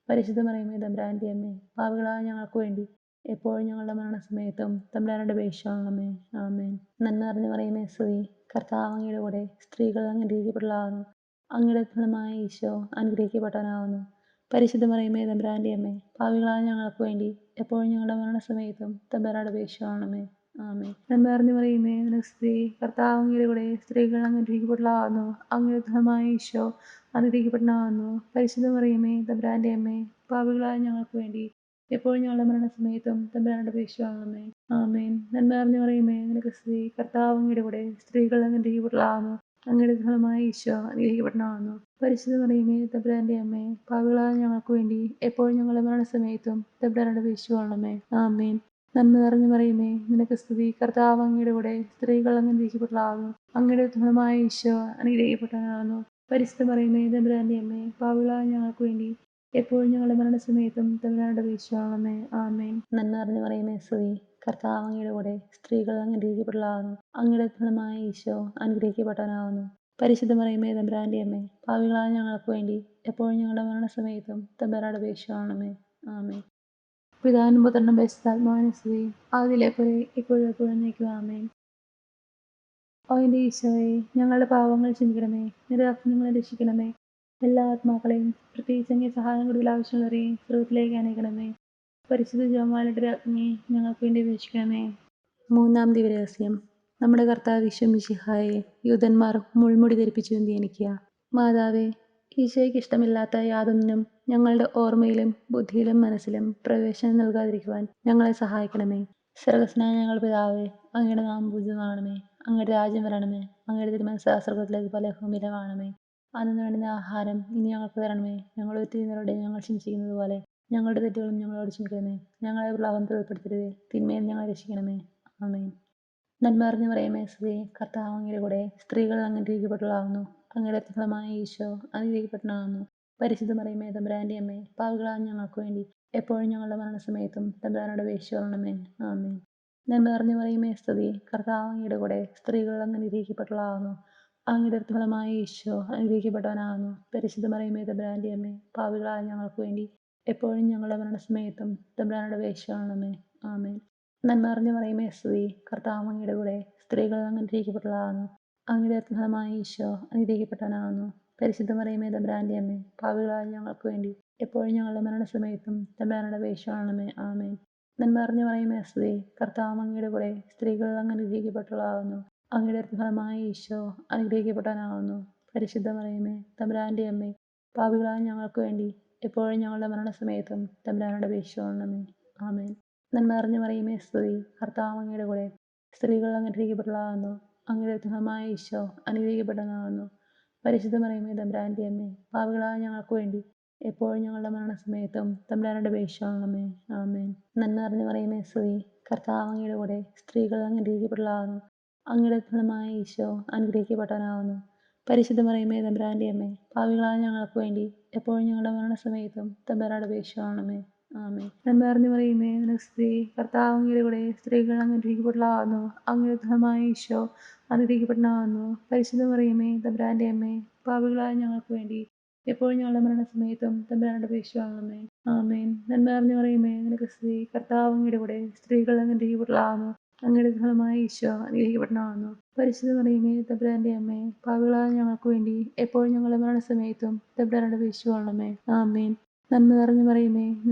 പരിശുദ്ധ മറിയമേ, തമ്പുരാന്റെ അമ്മേ, പാപികളായ ഞങ്ങൾക്ക് വേണ്ടി എപ്പോഴും ഞങ്ങളുടെ മരണസമയത്തും തമ്പുരാനോട് അപേക്ഷിച്ചുകൊള്ളണമേ. ആമേൻ. നന്മ നിറഞ്ഞ മറിയമേ, സ്തുതി. കർത്താവ് അങ്ങയുടെ കൂടെ സ്ത്രീകൾ അങ്ങ് അനുഗ്രഹിക്കപ്പെട്ടവളാകുന്നു. അങ്ങയുടെ ഫലമായ ഈശോ അനുഗ്രഹിക്കപ്പെട്ടവനാകുന്നു. പരിശുദ്ധ മറിയമേ, തമ്പുരാന്റെ അമ്മേ, പാപികളായ ഞങ്ങൾക്ക് വേണ്ടി എപ്പോഴും ഞങ്ങളുടെ മരണസമയത്തും തമ്പുരാനോട് അപേക്ഷിച്ചുകൊള്ളണമേ. ആമേൻ. നന്മ നിറഞ്ഞ മറിയമേ, നിനക്ക് സ്തുതി. കർത്താവ് അങ്ങയുടെ കൂടെ സ്ത്രീകൾ അങ്ങ് അനുഗ്രഹിക്കപ്പെട്ടവളാകുന്നു. അങ്ങയുടെ ഫലമായ ഈശോ അനുഗ്രഹിക്കപ്പെട്ടവനാകുന്നു. പരിശുദ്ധ മറിയമേ, തമ്പുരാന്റെ അമ്മേ, പാപികളായ ഞങ്ങൾക്ക് വേണ്ടി എപ്പോഴും ഞങ്ങളുടെ മരണസമയത്തും തമ്പുരാനോട് അപേക്ഷിച്ചുകൊള്ളണമേ. ആമേൻ. നന്മ നിറഞ്ഞ മറിയമേ, നിനക്ക് സ്തുതി. കർത്താവ് അങ്ങയുടെ കൂടെ സ്ത്രീകൾ അങ്ങ് അനുഗ്രഹിക്കപ്പെട്ടവളാകുന്നു. അങ്ങയുടെ ഫലമായ ഈശോ അനുഗ്രഹിക്കപ്പെട്ടവനാകുന്നു. പരിശുദ്ധ മറിയമേ, തമ്പുരാന്റെ അമ്മേ, പാപികളായ ഞങ്ങൾക്ക് വേണ്ടി എപ്പോഴും ഞങ്ങളുടെ മരണസമയത്തും തമ്പുരാനോട് അപേക്ഷിച്ചുകൊള്ളണമേ. ആമേൻ. നന്മ നിറഞ്ഞ മറിയമേ, നിനക്ക് സ്തുതി. കർത്താവ് അങ്ങയുടെ കൂടെ സ്ത്രീകൾ അങ്ങ് അനുഗ്രഹിക്കപ്പെട്ടവളാകുന്നു. അങ്ങയുടെ ഫലമായ ഈശോ അനുഗ്രഹിക്കപ്പെട്ടവനാകുന്നു. പരിശുദ്ധ മറിയമേ, തമ്പുരാന്റെ അമ്മേ, പാപികളായ ഞങ്ങൾക്ക് വേണ്ടി എപ്പോഴും ഞങ്ങളുടെ മരണസമയത്തും തമ്പുരാനോട് അപേക്ഷിച്ചുകൊള്ളണമേ. ആമേൻ. നന്മ നിറഞ്ഞ മറിയമേ, സ്തുതി. കർത്താവ് അങ്ങയുടെ കൂടെ സ്ത്രീകൾ അങ്ങ് അനുഗ്രഹിക്കപ്പെട്ടവളാകുന്നു. അങ്ങയുടെ ഫലമായ ഈശോ അനുഗ്രഹിക്കപ്പെട്ടവനാകുന്നു. പരിശുദ്ധ മറിയമേ, തമ്പുരാന്റെ അമ്മേ, പാപികളായ ഞങ്ങൾക്ക് വേണ്ടി എപ്പോഴും ഞങ്ങളുടെ മരണസമയത്തും തമ്പുരാനോട് അപേക്ഷിച്ചുകൊള്ളണമേ. ആമേൻ. പിതാവിനും പുത്രനും പരിശുദ്ധാത്മാവിനും സ്തുതി. ആദിയിലെ പോലെ ഇപ്പോഴും എപ്പോഴും എന്നേക്കും. ആമേൻ. ഓ എൻ്റെ ഈശോയെ, ഞങ്ങളുടെ പാപങ്ങൾ ക്ഷമിക്കണമേ. നിരപരാധികളെ രക്ഷിക്കണമേ. എല്ലാ ആത്മാക്കളെയും പ്രത്യേകിച്ച് അങ്ങേ സഹായം കൂടുതൽ ആവശ്യമുള്ളവരെയും സ്രോതത്തിലേക്ക് അനേക്കണമേ. പരിശുദ്ധ ജപമാലയുടെ രാജ്ഞി ഞങ്ങൾക്ക് വേണ്ടി അപേക്ഷിക്കണമേ. മൂന്നാം ദിവരഹസ്യം. നമ്മുടെ കർത്താവ് ഈശോ മിശിഹായെ യൂതന്മാർ മുൾമുടി ധരിപ്പിച്ചു എന്ന് ധ്യാനിക്കുക. മാതാവേ, ഈശോയ്ക്ക് ഇഷ്ടമില്ലാത്ത യാതൊന്നിനും ഞങ്ങളുടെ ഓർമ്മയിലും ബുദ്ധിയിലും മനസ്സിലും പ്രവേശനം നൽകാതിരിക്കുവാൻ ഞങ്ങളെ സഹായിക്കണമേ. സ്വർഗ്ഗസ്ഥനായ ഞങ്ങളുടെ പിതാവേ, അങ്ങയുടെ നാമം പൂജിതമാകണമേ. അങ്ങയുടെ രാജ്യം വരണമേ. അങ്ങയുടെ തിരുമനസ്സ് സ്വർഗ്ഗത്തിലേക്ക് പോലെ ഭൂമിയിലുമാകണമേ. അന്നു വേണ്ടുന്ന ആഹാരം ഇനി ഞങ്ങൾക്ക് തരണമേ. ഞങ്ങളുടെ തെറ്റുകളോട് ഞങ്ങൾ ക്ഷമിച്ചിരിക്കുന്നത് പോലെ ഞങ്ങളുടെ തെറ്റുകളും ഞങ്ങളോട് ക്ഷമിക്കണമേ. ഞങ്ങളെ പ്രലോഭനത്തിൽ ഉൾപ്പെടുത്തരുതേ, തിന്മയിൽ ഞങ്ങളെ രക്ഷിക്കണമേ. ആമേൻ. നന്മ നിറഞ്ഞ മറിയമേ, സ്തുതി. കർത്താവ് അങ്ങയുടെ കൂടെ സ്ത്രീകൾ അങ്ങ് അനുഗ്രഹിക്കപ്പെട്ടവളാകുന്നു. അങ്ങയുടെ ഫലമായ ഈശോ അനുഗ്രഹിക്കപ്പെട്ടവനാകുന്നു. പരിശുദ്ധ മറിയമേ, തമ്പുരാന്റെ അമ്മേ, പാപികളായ ഞങ്ങൾക്ക് വേണ്ടി എപ്പോഴും ഞങ്ങളുടെ മരണസമയത്തും തമ്പുരാനോട് അപേക്ഷിച്ചുകൊള്ളണമേ. ആമേൻ. നന്മ നിറഞ്ഞ മറിയമേ സ്തുതി. കർത്താവ് അങ്ങയുടെ കൂടെ സ്ത്രീകൾ അങ്ങ് അനുഗ്രഹിക്കപ്പെട്ടവളാകുന്നു. അങ്ങയുടെ ഫലമായ ഈശോ അനുഗ്രഹിക്കപ്പെട്ടവനാകുന്നു. പരിശുദ്ധ മറിയമേ തമ്പുരാന്റെ അമ്മേ, പാപികളായ ഞങ്ങൾക്ക് വേണ്ടി എപ്പോഴും ഞങ്ങളുടെ മരണസമയത്തും തമ്പുരാനോട് അപേക്ഷിക്കണമേ. ആമേൻ. നന്മ നിറഞ്ഞ മറിയമേ സ്തുതി. കർത്താവ് അങ്ങയുടെ കൂടെ സ്ത്രീകൾ അങ്ങ് അനുഗ്രഹിക്കപ്പെട്ടവളാകുന്നു. അങ്ങയുടെ ഫലമായ ഈശോ അനുഗ്രഹിക്കപ്പെട്ടവനാകുന്നു. പരിശുദ്ധ മറിയമേ തമ്പുരാന്റെ അമ്മേ, പാപികളായ ഞങ്ങൾക്ക് വേണ്ടി എപ്പോഴും ഞങ്ങളുടെ മരണസമയത്തും തമ്പുരാനോട് അപേക്ഷിക്കണമേ. ആമേൻ. നന്മ നിറഞ്ഞ മറിയമേ സ്തുതി. കർത്താവ് അങ്ങയുടെ കൂടെ സ്ത്രീകൾ അങ്ങ് അനുഗ്രഹിക്കപ്പെട്ടവളാകുന്നു. അങ്ങയുടെ ഫലമായ ഈശോ അനുഗ്രഹിക്കപ്പെട്ടവനാകുന്നു. പരിശുദ്ധ മറിയമേ തമ്പുരാന്റെ അമ്മേ, പാപികളായ ഞങ്ങൾക്ക് വേണ്ടി എപ്പോഴും ഞങ്ങളുടെ മരണസമയത്തും തമ്പുരാനോട് അപേക്ഷിക്കണമേ. ആമേൻ. നന്മ നിറഞ്ഞ മറിയമേ സ്തുതി. കർത്താവ് അങ്ങയുടെ കൂടെ സ്ത്രീകൾ അങ്ങ് അനുഗ്രഹിക്കപ്പെട്ടവളാകുന്നു. അങ്ങയുടെ ഫലമായ ഈശോ അനുഗ്രഹിക്കപ്പെട്ടവനാകുന്നു. പരിശുദ്ധ മറിയമേ തമ്പുരാന്റെ അമ്മേ, പാപികളായ ഞങ്ങൾക്ക് വേണ്ടി എപ്പോഴും ഞങ്ങളുടെ മരണസമയത്തും തമ്പുരാനോട് അപേക്ഷിക്കണമേ. ആമേൻ. നന്മ നിറഞ്ഞ മറിയമേ സ്തുതി. കർത്താവ് അങ്ങയുടെ കൂടെ സ്ത്രീകൾ അങ്ങ് അനുഗ്രഹിക്കപ്പെട്ടവളാകുന്നു. അങ്ങയുടെ ഫലമായ ഈശോ അനുഗ്രഹിക്കപ്പെട്ടവനാകുന്നു. പരിശുദ്ധ മറിയമേ തമ്പുരാന്റെ അമ്മേ, പാപികളായ ഞങ്ങൾക്ക് വേണ്ടി എപ്പോഴും ഞങ്ങളുടെ മരണസമയത്തും തമ്പുരാനോട് അപേക്ഷിക്കണമേ. ആമേൻ. നന്മ നിറഞ്ഞ മറിയമേ സ്തുതി. കർത്താവ് അങ്ങയുടെ കൂടെ സ്ത്രീകൾ അങ്ങ് അനുഗ്രഹിക്കപ്പെട്ടവളാകുന്നു. അങ്ങയുടെ ഫലമായ ഈശോ അനുഗ്രഹിക്കപ്പെട്ടവനാകുന്നു. പരിശുദ്ധ മറിയമേ തമ്പുരാന്റെ അമ്മേ, പാപികളായ ഞങ്ങൾക്ക് വേണ്ടി എപ്പോഴും ഞങ്ങളുടെ മരണസമയത്തും തമ്പുരാനോട് അപേക്ഷിക്കണമേ. ആമേൻ. നന്മ നിറഞ്ഞ മറിയമേ സ്തുതി. കർത്താവ് അങ്ങയുടെ കൂടെ സ്ത്രീകൾ അങ്ങ് അനുഗ്രഹിക്കപ്പെട്ടവളാകുന്നു. അങ്ങയുടെ ഫലമായ ഈശോ അനുഗ്രഹിക്കപ്പെട്ടവനാകുന്നു. പരിശുദ്ധ മറിയമേ തമ്പുരാന്റെ അമ്മേ, പാപികളായ ഞങ്ങൾക്ക് വേണ്ടി എപ്പോഴും ഞങ്ങളുടെ മരണസമയത്തും തമ്പുരാനോട് അപേക്ഷിക്കണമേ. ആമേൻ. നന്മ നിറഞ്ഞ മറിയമേ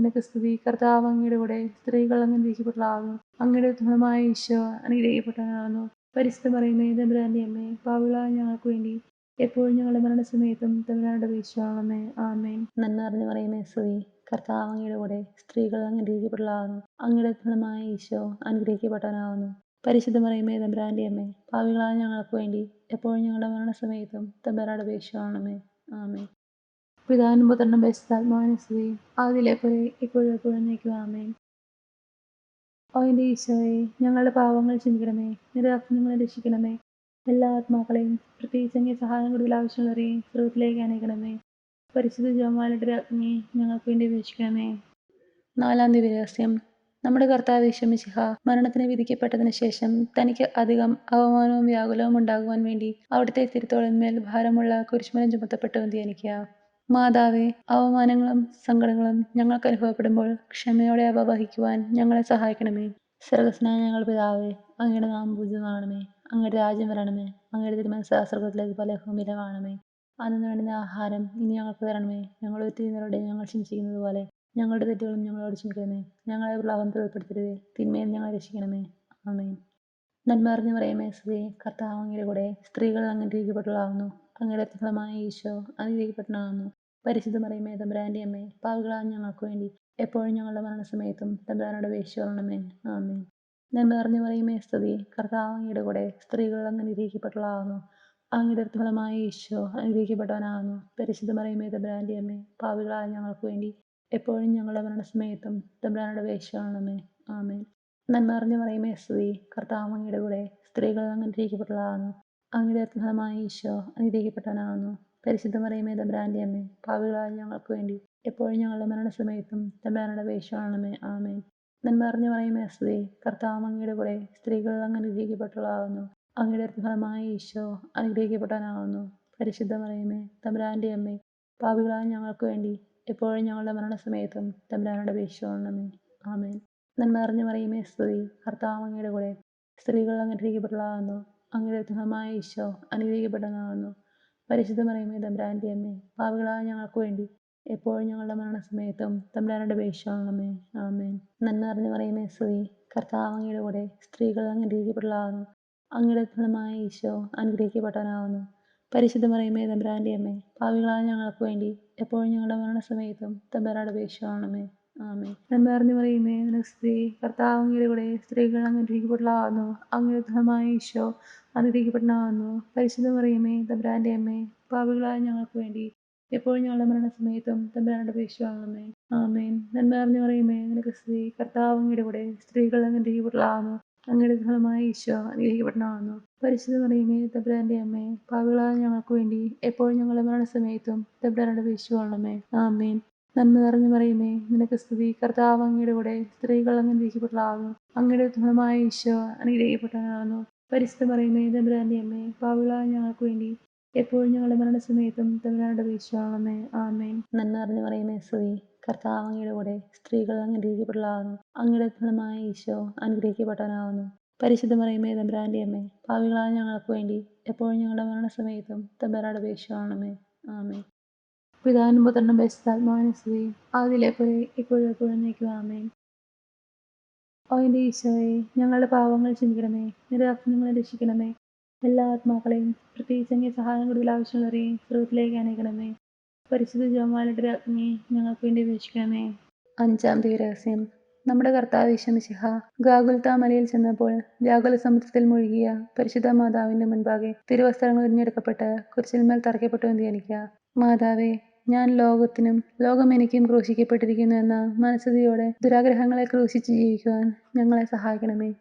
സ്തുതി. കർത്താവ് അങ്ങയുടെ കൂടെ സ്ത്രീകൾ അങ്ങ് അനുഗ്രഹിക്കപ്പെട്ടവളാകുന്നു. അങ്ങയുടെ ഫലമായ ഈശോ അനുഗ്രഹിക്കപ്പെട്ടവനാകുന്നു. പരിശുദ്ധ മറിയമേ തമ്പുരാന്റെ അമ്മേ, പാപികളായ ഞങ്ങൾക്ക് വേണ്ടി എപ്പോഴും ഞങ്ങളുടെ മരണസമയത്തും തമ്പുരാനോട് അപേക്ഷിക്കണമേ. ആമേൻ. നന്മ നിറഞ്ഞ മറിയമേ സ്തുതി. കർത്താവ് അങ്ങയുടെ കൂടെ സ്ത്രീകൾ അങ്ങ് അനുഗ്രഹിക്കപ്പെട്ടവളാകുന്നു. അങ്ങയുടെ ഫലമായ ഈശോ അനുഗ്രഹിക്കപ്പെട്ടവനാകുന്നു. പരിശുദ്ധ മറിയമേ തമ്പുരാന്റെ അമ്മേ, പാപികളായ ഞങ്ങൾക്ക് വേണ്ടി എപ്പോഴും ഞങ്ങളുടെ മരണസമയത്തും തമ്പുരാനോട് അപേക്ഷിക്കണമേ. ആമേൻ. പിതാവിനും പുത്രനും പരിശുദ്ധാത്മാവിനും സ്തുതി. ആദിയിലെ പോലെ ഇപ്പോഴും എപ്പോഴും എന്നേക്കും. ആമേൻ. ഓ എൻ്റെ ഈശോയെ, ഞങ്ങളുടെ പാവങ്ങൾ ക്ഷമിക്കണമേ. നിരാജ്ഞങ്ങളെ രക്ഷിക്കണമേ. എല്ലാ ആത്മാക്കളെയും പ്രത്യേകിച്ച് അങ്ങേ സഹായം കൂടുതൽ ആവശ്യമുള്ളവരെയും സ്രോതത്തിലേക്ക് അനേക്കണമേ. പരിശുദ്ധ ജപമാലയുടെ രാജ്ഞി ഞങ്ങൾക്ക് വേണ്ടി അപേക്ഷിക്കണമേ. 4-ാം ദിവ്യരഹസ്യം. നമ്മുടെ കർത്താവ് ഈശോ മിശിഹ മരണത്തിന് വിധിക്കപ്പെട്ടതിന് ശേഷം തനിക്ക് അധികം അവമാനവും വ്യാകുലവും ഉണ്ടാകുവാൻ വേണ്ടി അവിടുത്തെ തിരുത്തോളിന്മേൽ ഭാരമുള്ള കുരിശുമരം ചുമത്തപ്പെട്ടു ധ്യാനിക്കുക. മാതാവേ, അവമാനങ്ങളും സങ്കടങ്ങളും ഞങ്ങൾക്ക് അനുഭവപ്പെടുമ്പോൾ ക്ഷമയോടെ അവ വഹിക്കുവാൻ ഞങ്ങളെ സഹായിക്കണമേ. സ്വർഗ്ഗസ്ഥനായ ഞങ്ങളുടെ പിതാവേ, അങ്ങയുടെ നാമം പൂജിതമാകണമേ. അങ്ങയുടെ രാജ്യം വരണമേ. അങ്ങയുടെ തിരുമനസ്സ് സ്വർഗ്ഗത്തിലേക്ക് പോലെ ഭൂമിയിലുമാകണമേ. അന്നു വേണ്ടുന്ന ആഹാരം ഇനി ഞങ്ങൾക്ക് തരണമേ. ഞങ്ങളോട് ചെയ്യുന്നവരോട് ഞങ്ങൾ ക്ഷമിച്ചിരിക്കുന്നത് പോലെ ഞങ്ങളുടെ തെറ്റുകളും ഞങ്ങളോട് ക്ഷമിക്കണമേ. ഞങ്ങളെ പ്രലോഭനത്തിൽ ഉൾപ്പെടുത്തരുതേ, തിന്മയിൽ ഞങ്ങളെ രക്ഷിക്കണമേ. ആമേൻ. നന്മ നിറഞ്ഞ മറിയമേ സ്തുതി. കർത്താവ് അങ്ങയുടെ കൂടെ സ്ത്രീകൾ അങ്ങ് അനുഗ്രഹിക്കപ്പെട്ടവളാകുന്നു. അങ്ങയുടെ ഫലമായ ഈശോ അനുഗ്രഹിക്കപ്പെട്ടവനാകുന്നു. പരിശുദ്ധ മറിയമേ തമ്പുരാന്റെ അമ്മേ, പാപികളായ ഞങ്ങൾക്ക് വേണ്ടി എപ്പോഴും ഞങ്ങളുടെ മരണസമയത്തും തമ്പുരാനോട് അപേക്ഷിക്കണമേ. ആമേൻ. നന്മ നിറഞ്ഞ മറിയമേ സ്തുതി. കർത്താവ് അങ്ങയുടെ കൂടെ സ്ത്രീകൾ അങ്ങ് അനുഗ്രഹിക്കപ്പെട്ടവളാകുന്നു. അങ്ങയുടെ ഫലമായ ഈശോ അനുഗ്രഹിക്കപ്പെട്ടവനാകുന്നു. പരിശുദ്ധ മറിയമേ തമ്പുരാന്റെ അമ്മേ, പാപികളായ ഞങ്ങൾക്ക് വേണ്ടി എപ്പോഴും ഞങ്ങളുടെ മരണസമയത്തും തമ്പുരാനോട് അപേക്ഷിക്കണമേ. ആമേൻ. നന്മ നിറഞ്ഞ മറിയമേ സ്തുതി. കർത്താവ് അങ്ങയുടെ കൂടെ സ്ത്രീകൾ അങ്ങ് അനുഗ്രഹിക്കപ്പെട്ടവളാകുന്നു. അങ്ങയുടെ ഫലമായ ഈശോ അനുഗ്രഹിക്കപ്പെട്ടവനാകുന്നു. പരിശുദ്ധ മറിയമേ തമ്പുരാന്റെ അമ്മേ, പാപികളായ ഞങ്ങൾക്ക് വേണ്ടി എപ്പോഴും ഞങ്ങളുടെ മരണസമയത്തും തമ്പുരാനോട് അപേക്ഷിക്കണമേ. ആമേൻ. നന്മ നിറഞ്ഞ മറിയമേ സ്തുതി. കർത്താവ് അങ്ങയുടെ കൂടെ സ്ത്രീകൾ അങ്ങ് അനുഗ്രഹിക്കപ്പെട്ടവളാകുന്നു. അങ്ങയുടെ ഫലമായ ഈശോ അനുഗ്രഹിക്കപ്പെട്ടവനാകുന്നു. പരിശുദ്ധ മറിയമേ തമ്പുരാന്റെ അമ്മേ, പാപികളായ ഞങ്ങൾക്ക് വേണ്ടി എപ്പോഴും ഞങ്ങളുടെ മരണസമയത്തും തമ്പുരാനോട് അപേക്ഷിക്കണമേ. ആമേൻ. നന്മ നിറഞ്ഞ മറിയമേ സ്തുതി. കർത്താവ് അങ്ങയുടെ കൂടെ സ്ത്രീകൾ അങ്ങ് അനുഗ്രഹിക്കപ്പെട്ടവളാകുന്നു. അങ്ങയുടെ ഫലമായ ഈശോ അനുഗ്രഹിക്കപ്പെട്ടവനാകുന്നു. പരിശുദ്ധ മറിയമേ തമ്പുരാന്റെ അമ്മേ, പാപികളായ ഞങ്ങൾക്ക് വേണ്ടി എപ്പോഴും ഞങ്ങളുടെ മരണസമയത്തും തമ്പുരാനോട് അപേക്ഷിക്കണമേ. ആമേൻ. നന്മ നിറഞ്ഞ മറിയമേ സ്തുതി. കർത്താവ് അങ്ങയുടെ കൂടെ സ്ത്രീകൾ അങ്ങ് അനുഗ്രഹിക്കപ്പെട്ടവളാകുന്നു. അങ്ങയുടെ ഫലമായ ഈശോ അനുഗ്രഹിക്കപ്പെട്ടവനാകുന്നു. പരിശുദ്ധ മറിയമേ തമ്പുരാന്റെ അമ്മേ, പാപികളായ ഞങ്ങൾക്ക് വേണ്ടി എപ്പോഴും ഞങ്ങളുടെ മരണസമയത്തും തമ്പുരാനോട് അപേക്ഷിക്കണമേ. ആമേൻ. നന്മ നിറഞ്ഞ മറിയമേ സ്തുതി. കർത്താവ് അങ്ങയുടെ കൂടെ സ്ത്രീകൾ അങ്ങ് അനുഗ്രഹിക്കപ്പെട്ടവളാകുന്നു. അങ്ങയുടെ ഫലമായ ഈശോ അനുഗ്രഹിക്കപ്പെട്ടവനാകുന്നു. പരിശുദ്ധ മറിയമേ തമ്പുരാന്റെ അമ്മേ, പാപികളായ ഞങ്ങൾക്ക് വേണ്ടി എപ്പോഴും ഞങ്ങളുടെ മരണസമയത്തും തമ്പുരാനോട് അപേക്ഷിക്കണമേ. ആമേൻ. നന്മ നിറഞ്ഞ മറിയമേ സ്തുതി. കർത്താവ് അങ്ങയുടെ കൂടെ സ്ത്രീകൾ അങ്ങ് അനുഗ്രഹിക്കപ്പെട്ടവളാകുന്നു. അങ്ങയുടെ ഫലമായ ഈശോ അനുഗ്രഹിക്കപ്പെട്ടവനാകുന്നു. പരിശുദ്ധ മറിയമേ തമ്പുരാന്റെ അമ്മേ, പാപികളായ ഞങ്ങൾക്ക് വേണ്ടി എപ്പോഴും ഞങ്ങളുടെ മരണസമയത്തും തമ്പുരാനോട് അപേക്ഷിക്കണമേ. ആമേൻ. നന്മ നിറഞ്ഞു മറിയമേ, നിനക്ക് സ്തുതി. കർത്താവ് അങ്ങയുടെ കൂടെ, സ്ത്രീകൾ അങ്ങ് അനുഗ്രഹിക്കപ്പെട്ടവളാകുന്നു. അങ്ങയുടെ ഉത്തമമായ ഈശോ അനുഗ്രഹിക്കപ്പെട്ടവനാകുന്നു. പരിശുദ്ധ മറിയമേ, തമ്പുരാന്റെ അമ്മേ, പാപികളായ ഞങ്ങൾക്ക് വേണ്ടി എപ്പോഴും ഞങ്ങളുടെ മരണസമയത്തും തമ്പുരാനോട് അപേക്ഷിക്കണമേ. ആമേൻ. നന്മ നിറഞ്ഞു മറിയമേ, സ്തുതി. കർത്താവ് അങ്ങയുടെ കൂടെ, സ്ത്രീകൾ അങ്ങ് അനുഗ്രഹിക്കപ്പെട്ടവളാകുന്നു. അങ്ങയുടെ ഉത്തമമായ ഈശോ അനുഗ്രഹിക്കപ്പെട്ടവനാകുന്നു. പരിശുദ്ധ മറിയമേ, തമ്പുരാന്റെ അമ്മേ, പാപികളായ ഞങ്ങൾക്ക് വേണ്ടി എപ്പോഴും ഞങ്ങളുടെ മരണസമയത്തും തമ്പുരാനോട് അപേക്ഷിക്കണമേ. ആമേൻ. പിതാവിനും പുത്രനും പരിശുദ്ധാത്മാവിനും സ്തുതി. ആദിയിലെ പോലെ ഇപ്പോഴും എപ്പോഴും എന്നേക്കും. ആമേൻ. ഓ എൻ്റെ ഈശോയെ, ഞങ്ങളുടെ പാവങ്ങൾ ക്ഷമിക്കണമേ, നിരാജ്ഞങ്ങളെ രക്ഷിക്കണമേ. എല്ലാ ആത്മാക്കളെയും, പ്രത്യേകിച്ച് അങ്ങേ സഹായം കൂടുതൽ ആവശ്യമുള്ളവരെയും സ്രോതത്തിലേക്ക് അനേക്കണമേ. പരിശുദ്ധ ജപമാലയുടെ രാജ്ഞിയെ ഞങ്ങൾക്ക് വേണ്ടി അപേക്ഷിക്കണമേ. അഞ്ചാം ദിവരഹസ്യം. നമ്മുടെ കർത്താവ് ഈശോ മിശിഹ ഗാഗുൽത്താ മലയിൽ ചെന്നപ്പോൾ വ്യാകുല സമുദ്രത്തിൽ മുഴുകിയ പരിശുദ്ധ മാതാവിന്റെ മുൻപാകെ തിരുവസ്ത്രങ്ങൾ ഉരിഞ്ഞെടുക്കപ്പെട്ട് കുരിശിന്മേൽ തറയ്ക്കപ്പെട്ടു എന്ന് ധ്യാനിക്കുക. മാതാവേ, ഞാൻ ലോകത്തിനും ലോകം എനിക്കും ക്രൂശിക്കപ്പെട്ടിരിക്കുന്നു എന്ന മനസ്ഥിതിയോടെ ദുരാഗ്രഹങ്ങളെ ക്രൂശിച്ച് ജീവിക്കുവാൻ ഞങ്ങളെ സഹായിക്കണമേ.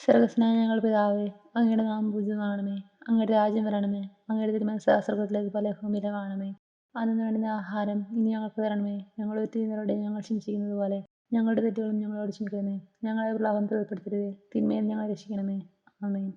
സ്വർഗ്ഗസ്ഥനായ ഞങ്ങളുടെ പിതാവേ, അങ്ങയുടെ നാമം പൂജിതമാകണമേ. അങ്ങയുടെ രാജ്യം വരണമേ. അങ്ങയുടെ തിരുമനസ്സ് സ്വർഗ്ഗത്തിലേത് പോലെ ഭൂമിയിലും ആകണമേ. അന്നു വേണ്ടുന്ന ആഹാരം ഇനി ഞങ്ങൾക്ക് തരണമേ. ഞങ്ങൾ തെറ്റുന്നവരോട് ഞങ്ങൾ ക്ഷമിച്ചിരിക്കുന്നത് പോലെ ഞങ്ങളുടെ തെറ്റുകളും ഞങ്ങളോട് ക്ഷമിക്കണമേ. ഞങ്ങളെ പ്രലോഭനത്തിൽ ഉൾപ്പെടുത്തരുതേ, തിന്മയിൽ ഞങ്ങളെ രക്ഷിക്കണമേ. ആമേൻ.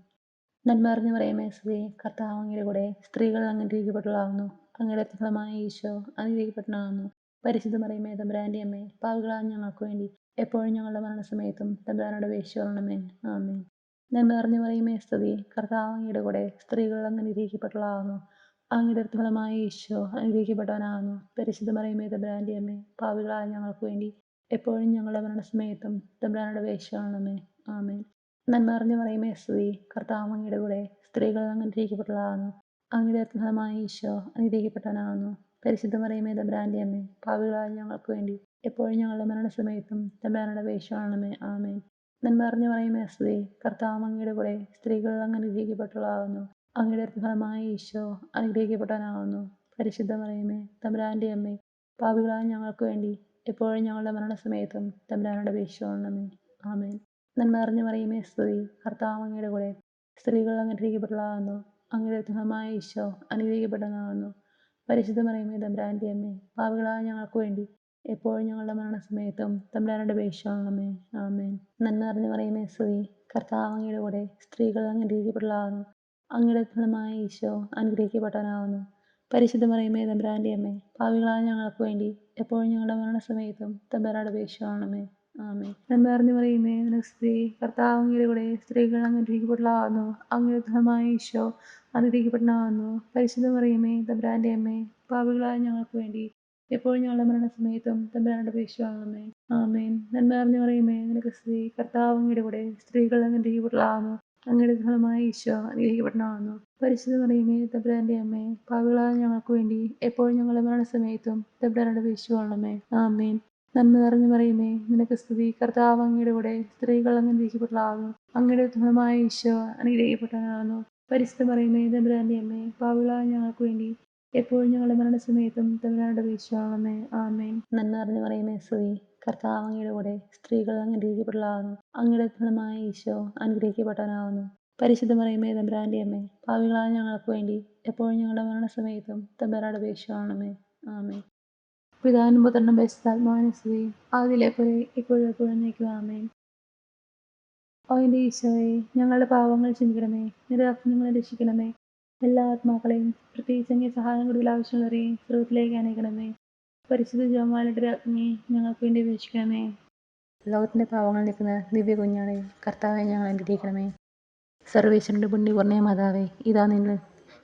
നന്മ നിറഞ്ഞു മറിയമേ, സ്തുതി. കർത്താവ് അങ്ങയുടെ കൂടെ, സ്ത്രീകൾ അങ്ങ് അനുഗ്രഹിക്കപ്പെട്ടവളാകുന്നു. അങ്ങയുടെ ഫലമായ ഈശോ അനുഗ്രഹിക്കപ്പെട്ടവനാകുന്നു. പരിശുദ്ധ മറിയമേ, തമ്പുരാന്റെ അമ്മേ, പാപികളായ ഞങ്ങൾക്ക് വേണ്ടി എപ്പോഴും ഞങ്ങളുടെ മരണസമയത്തും തമ്പുരാനോട് അപേക്ഷിക്കണമേ. ആമേൻ. നന്മ നിറഞ്ഞു മറിയമേ, സ്തുതി. കർത്താവ് അങ്ങയുടെ കൂടെ, സ്ത്രീകൾ അങ്ങ് അനുഗ്രഹിക്കപ്പെട്ടവളാകുന്നു. അങ്ങയുടെ ഫലമായ ഈശോ അനുഗ്രഹിക്കപ്പെട്ടവനാകുന്നു. പരിശുദ്ധ മറിയമേ, തമ്പുരാന്റെ അമ്മേ, പാപികളായ ഞങ്ങൾക്ക് വേണ്ടി എപ്പോഴും ഞങ്ങളുടെ മരണസമയത്തും തമ്പുരാനോട് അപേക്ഷിക്കണമേ. ആമേൻ. നന്മ നിറഞ്ഞു മറിയമേ, സ്തുതി. കർത്താവ് അങ്ങയുടെ കൂടെ, സ്ത്രീകൾ അങ്ങ് അനുഗ്രഹിക്കപ്പെട്ടവളാകുന്നു. അങ്ങയുടെ ഫലമായ ഈശോ അനുഗ്രഹിക്കപ്പെട്ടവനാകുന്നു. പരിശുദ്ധ മറിയമേ, തമ്പുരാന്റെ അമ്മേ, പാപികളായ ഞങ്ങൾക്ക് വേണ്ടി എപ്പോഴും ഞങ്ങളുടെ മരണസമയത്തും തമ്പുരാനോട് അപേക്ഷിക്കണമേ. ആമേൻ. നന്മ നിറഞ്ഞു മറിയമേ, സ്തുതി. കർത്താവ് അങ്ങയുടെ കൂടെ, സ്ത്രീകൾ അങ്ങ് അനുഗ്രഹിക്കപ്പെട്ടവളാകുന്നു. അങ്ങയുടെ ഫലമായ ഈശോ അനുഗ്രഹിക്കപ്പെട്ടവനാകുന്നു. പരിശുദ്ധ മറിയമേ, തമ്പുരാന്റെ അമ്മേ, പാപികളായ ഞങ്ങൾക്ക് വേണ്ടി എപ്പോഴും ഞങ്ങളുടെ മരണസമയത്തും തമ്പുരാനോട് അപേക്ഷിക്കണമേ. ആമേൻ. നന്മ നിറഞ്ഞു മറിയമേ, സ്തുതി. കർത്താവ് അങ്ങയുടെ കൂടെ, സ്ത്രീകൾ അങ്ങ് അനുഗ്രഹിക്കപ്പെട്ടവളാകുന്നു. അങ്ങയുടെ ഫലമായ ഈശോ അനുഗ്രഹിക്കപ്പെട്ടവനാകുന്നു. പരിശുദ്ധ മറിയമേ, തമ്പുരാന്റെ അമ്മേ, പാപികളായ ഞങ്ങൾക്ക് വേണ്ടി എപ്പോഴും ഞങ്ങളുടെ മരണസമയത്തും തമ്പുരാനോട് അപേക്ഷിക്കണമേ. ആമേൻ. നന്മ നിറഞ്ഞു മറിയമേ, സ്തുതി. കർത്താവ് അങ്ങയുടെ കൂടെ, സ്ത്രീകൾ അങ്ങ് അനുഗ്രഹിക്കപ്പെട്ടവളാകുന്നു. അങ്ങയുടെ ഫലമായ ഈശോ അനുഗ്രഹിക്കപ്പെട്ടവനാകുന്നു. പരിശുദ്ധ മറിയമേ, തമ്പുരാന്റെ അമ്മേ, പാപികളായ ഞങ്ങൾക്ക് വേണ്ടി എപ്പോഴും ഞങ്ങളുടെ മരണസമയത്തും തമ്പുരാനോട് അപേക്ഷിക്കണമേ. ആമേൻ. നന്മ നിറഞ്ഞു മറിയമേ, നിനക്ക് സ്തുതി. കർത്താവ് അങ്ങയുടെ കൂടെ, സ്ത്രീകൾ അങ്ങ് അനുഗ്രഹിക്കപ്പെട്ടവളാകുന്നു. അങ്ങയുടെ ഫലമായ ഈശോ അനുഗ്രഹിക്കപ്പെട്ടവനാകുന്നു. പരിശുദ്ധ മറിയമേ, തമ്പുരാന്റെ അമ്മേ, പാപികളായ ഞങ്ങൾക്ക് വേണ്ടി എപ്പോഴും ഞങ്ങളുടെ മരണസമയത്തും തമ്പുരാനോട് അപേക്ഷിക്കണമേ. ആമേൻ. നന്മ നിറഞ്ഞു മറിയമേ, നിനക്ക് സ്തുതി. കർത്താവ് അങ്ങയുടെ കൂടെ, സ്ത്രീകൾ അങ്ങ് അനുഗ്രഹിക്കപ്പെട്ടവളാകുന്നു. അങ്ങയുടെ ഫലമായ ഈശോ അനുഗ്രഹിക്കപ്പെട്ടവനാകുന്നു. പരിശുദ്ധ മറിയമേ, തമ്പുരാന്റെ അമ്മേ, പാപികളായ ഞങ്ങൾക്ക് വേണ്ടി എപ്പോഴും ഞങ്ങളുടെ മരണസമയത്തും തമ്പുരാനോട് അപേക്ഷിക്കണമേ. ആമേൻ. നന്മ നിറഞ്ഞു മറിയമേ, നിനക്ക് സ്തുതി. കർത്താവ് അങ്ങയുടെ കൂടെ, സ്ത്രീകൾ അങ്ങ് അനുഗ്രഹിക്കപ്പെട്ടവളാകുന്നു. അങ്ങയുടെ ഫലമായ ഈശോ അനുഗ്രഹിക്കപ്പെട്ടവനാകുന്നു. പരിശുദ്ധ മറിയമേ, തമ്പുരാന്റെ അമ്മേ, പാപികളായ ഞങ്ങൾക്ക് വേണ്ടി എപ്പോഴും ഞങ്ങളുടെ മരണസമയത്തും തമ്പുരാനോട് അപേക്ഷിക്കണമേ. ആമേൻ. നന്മ നിറഞ്ഞു മറിയമേ, സ്തുതി. കർത്താവ് അങ്ങയുടെ കൂടെ, സ്ത്രീകൾ അങ്ങ് അനുഗ്രഹിക്കപ്പെട്ടവളാകുന്നു. അങ്ങയുടെ ഫലമായ ഈശോ അനുഗ്രഹിക്കപ്പെട്ടവനാകുന്നു. പരിശുദ്ധ മറിയമേ, തമ്പുരാന്റെ അമ്മേ, പാപികളായ ഞങ്ങൾക്ക് വേണ്ടി എപ്പോഴും ഞങ്ങളുടെ മരണസമയത്തും തമ്പുരാനോട് അപേക്ഷിക്കണമേ. ആമേൻ. പിതാവിനും പുത്രനും പരിശുദ്ധാത്മാവിനും സ്തുതി. ആദിയിലെ പോലെ ഇപ്പോഴും എപ്പോഴും എന്നേക്കും. ആമേൻ. ഓ എൻ്റെ ഈശോയെ, ഞങ്ങളുടെ പാവങ്ങൾ ക്ഷമിക്കണമേ, നിരാജ്ഞങ്ങളെ രക്ഷിക്കണമേ. എല്ലാ ആത്മാക്കളെയും, പ്രത്യേകിച്ച് അങ്ങേ സഹായം കൂടുതൽ ആവശ്യമുള്ളവരെയും സ്രോതത്തിലേക്ക് അനേക്കണമേ. പരിശുദ്ധ ജപമാലയുടെ രാജ്ഞിയെ ഞങ്ങൾക്ക് വേണ്ടി അപേക്ഷിക്കണമേ. ലോകത്തിന്റെ പാവങ്ങൾ നീക്കുന്ന ദിവ്യ കുഞ്ഞാണേ, കർത്താവെ ഞങ്ങൾ അനുഗ്രഹിക്കണമേ. സർവേശ്വരന്റെ പുണ്യപൂർണ്ണ മാതാവേ, ഇതാ നിന്നിൽ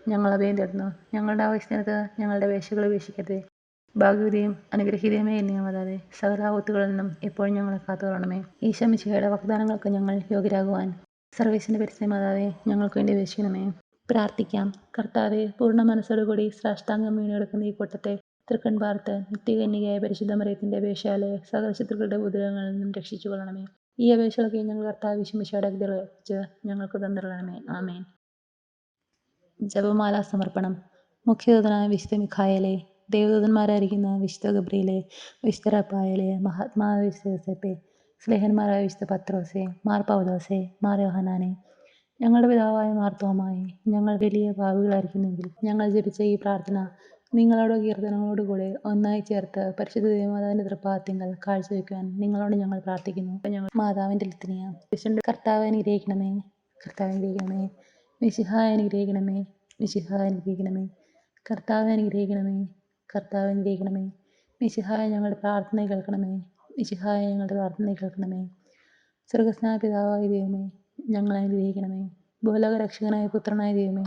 ഞങ്ങൾ അഭയം തേടുന്നു. ഞങ്ങളുടെ ആവശ്യത്തിനകത്ത് ഞങ്ങളുടെ വേശകൾ ഉപേക്ഷിക്കരുതേ. ഭാഗ്യവതിയും അനുഗ്രഹീതയുമേ എന്നെ മാതാവേ, സകല ആപത്തുകളിൽ നിന്നും എപ്പോഴും ഞങ്ങളെ കാത്തുകൊള്ളണമേ. ഈശോ മിശിഹായുടെ വാഗ്ദാനങ്ങൾക്ക് ഞങ്ങൾ യോഗ്യരാകുവാൻ സർവേശ്വരന്റെ പരിശുദ്ധ മാതാവേ, ഞങ്ങൾക്ക് വേണ്ടി അപേക്ഷിക്കണമേ. പ്രാർത്ഥിക്കാം. കർത്താവെ, പൂർണ്ണ മനസ്സോടുകൂടി സാഷ്ടാംഗം വീണെടുക്കുന്ന ഈ കൂട്ടത്തെ തൃക്കൺ പാർത്ത് നിത്യകന്യകയായ പരിശുദ്ധ മറിയത്തിന്റെ അപേക്ഷയാലെ സകല ശത്രുക്കളുടെ ഉപദ്രവങ്ങളിൽ നിന്നും രക്ഷിച്ചു കൊള്ളണമേ. ഈ അപേക്ഷകളൊക്കെ ഞങ്ങൾ കർത്താവ് ഈശോയുടെ അഗ്നിയിൽ വെച്ച് ഞങ്ങൾക്ക് തന്നിരണമേ. ആമേൻ. ജപമാല സമർപ്പണം. മുഖ്യദൂതനായ വിശുദ്ധ മിഖായേലേ, ദേവദൂതന്മാരായിരിക്കുന്ന വിശുദ്ധ ഗബ്രിയേലേ, വിശുദ്ധ റഫായേലേ, മഹാത്മാവായ വിശുദ്ധ യോസേപ്പേ, സ്ലേഹന്മാരായ വിശുദ്ധ പത്രോസേ, മാർ പൗലോസേ, മാർ യോഹന്നാനേ, ഞങ്ങളുടെ പിതാവായ മാർത്തോമായെ, ഞങ്ങൾ വലിയ പാപികളായിരിക്കുന്നെങ്കിൽ ഞങ്ങൾ ജപിച്ച ഈ പ്രാർത്ഥന നിങ്ങളോട് കീർത്തനങ്ങളോടുകൂടെ ഒന്നായി ചേർത്ത് പരിശുദ്ധ ദേവമാതാവിന്റെ തൃപ്പാദത്തിങ്കൽ കാഴ്ചവെക്കുവാൻ നിങ്ങളോട് ഞങ്ങൾ പ്രാർത്ഥിക്കുന്നു. ഞങ്ങൾ മാതാവിന്റെ ലിത്തനിയ. കർത്താവെ അനുഗ്രഹിക്കണമേ, കർത്താവെ അനുഗ്രഹിക്കണമേ. മിശിഹായെ അനുഗ്രഹിക്കണമേ, മിശിഹായെ അനുഗ്രഹിക്കണമേ. കർത്താവെ അനുഗ്രഹിക്കണമേ, കർത്താവെ അനുഗ്രഹിക്കണമേ. മിശിഹായെ ഞങ്ങളുടെ പ്രാർത്ഥന കേൾക്കണമേ, മിശിഹായെ ഞങ്ങളുടെ പ്രാർത്ഥന കേൾക്കണമേ. സ്വർഗസ്നായ പിതാവായ ദൈവമേ, ഞങ്ങളെ അനുഗ്രഹിക്കണമേ. ഭൂലോക രക്ഷകനായ പുത്രനായ ദൈവമേ,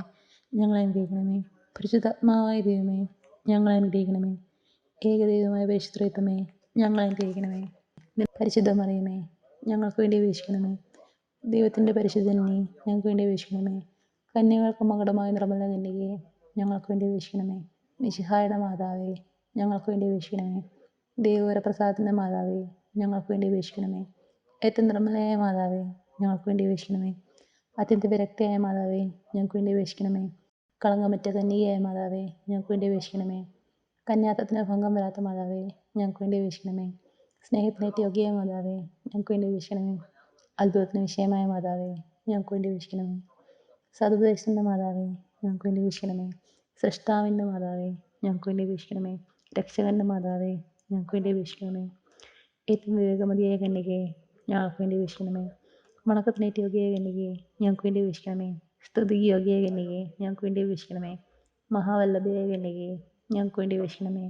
ഞങ്ങളെ അനുഗ്രഹിക്കണമേ. പരിശുദ്ധാത്മാവായ ദൈവമേ, ഞങ്ങളെ അനുഗ്രഹിക്കണമേ. ഏകദൈവമായ പരിശുദ്ധത്വമേ, ഞങ്ങളെ അനുഗ്രഹിക്കണമേ. പരിശുദ്ധ മറിയമേ, ഞങ്ങൾക്ക് വേണ്ടി അപേക്ഷിക്കണമേ. ദൈവത്തിൻ്റെ പരിശുദ്ധനെ, ഞങ്ങൾക്ക് വേണ്ടി അപേക്ഷിക്കണമേ. കന്യകൾക്ക് മകുടമായ നിർമ്മല കന്യകയെ, ഞങ്ങൾക്ക് വേണ്ടി അപേക്ഷിക്കണമേ. മിശിഹായുടെ മാതാവേ, ഞങ്ങൾക്ക് വേണ്ടി അപേക്ഷിക്കണമേ. ദൈവവരപ്രസാദത്തിൻ്റെ മാതാവേ, ഞങ്ങൾക്ക് വേണ്ടി അപേക്ഷിക്കണമേ. ഏറ്റവും നിർമ്മലയായ മാതാവേ, ഞങ്ങൾക്ക് വേണ്ടി അപേക്ഷിക്കണമേ. അത്യന്ത വിരക്തിയായ മാതാവേ, ഞങ്ങൾക്ക് വേണ്ടി അപേക്ഷിക്കണമേ. കളങ്കമറ്റ കന്യകയായ മാതാവേ, ഞങ്ങൾക്ക് വേണ്ടി അപേക്ഷിക്കണമേ. കന്യാത്വത്തിന് ഭംഗം വരാത്ത മാതാവേ, ഞങ്ങൾക്ക് വേണ്ടി അപേക്ഷിക്കണമേ. സ്നേഹത്തിനേറ്റ യോഗ്യയായ മാതാവേ, ഞങ്ങൾക്ക് വേണ്ടി അപേക്ഷിക്കണമേ. അത്ഭുതത്തിന് വിഷയമായ മാതാവേ, ഞങ്ങൾക്ക് വേണ്ടി അപേക്ഷിക്കണമേ. സതുപദേശത്തിൻ്റെ മാതാവേ, ഞങ്ങൾക്ക് വേണ്ടി അപേക്ഷിക്കണമേ. സൃഷ്ടാവിൻ്റെ മാതാവേ, ഞങ്ങൾക്ക് വേണ്ടി അപേക്ഷിക്കണമേ. രക്ഷകൻ്റെ മാതാവേ, ഞങ്ങൾക്ക് വേണ്ടി അപേക്ഷിക്കണമേ. ഏറ്റവും വിവേകമതിയായ കന്യകയെ, ഞങ്ങൾക്ക് വേണ്ടി അപേക്ഷിക്കണമേ. വണക്കത്തിനേറ്റ യോഗ്യയായ കന്യകയെ, ഞങ്ങൾക്ക് വേണ്ടി അപേക്ഷിക്കണമേ. സ്തുതിക്ക് യോഗ്യയായ കന്യകയെ, ഞങ്ങൾക്ക് വേണ്ടി അപേക്ഷിക്കണമേ. മഹാവല്ലഭയായ കന്യകയെ, ഞങ്ങൾക്ക് വേണ്ടി അപേക്ഷിക്കണമേ.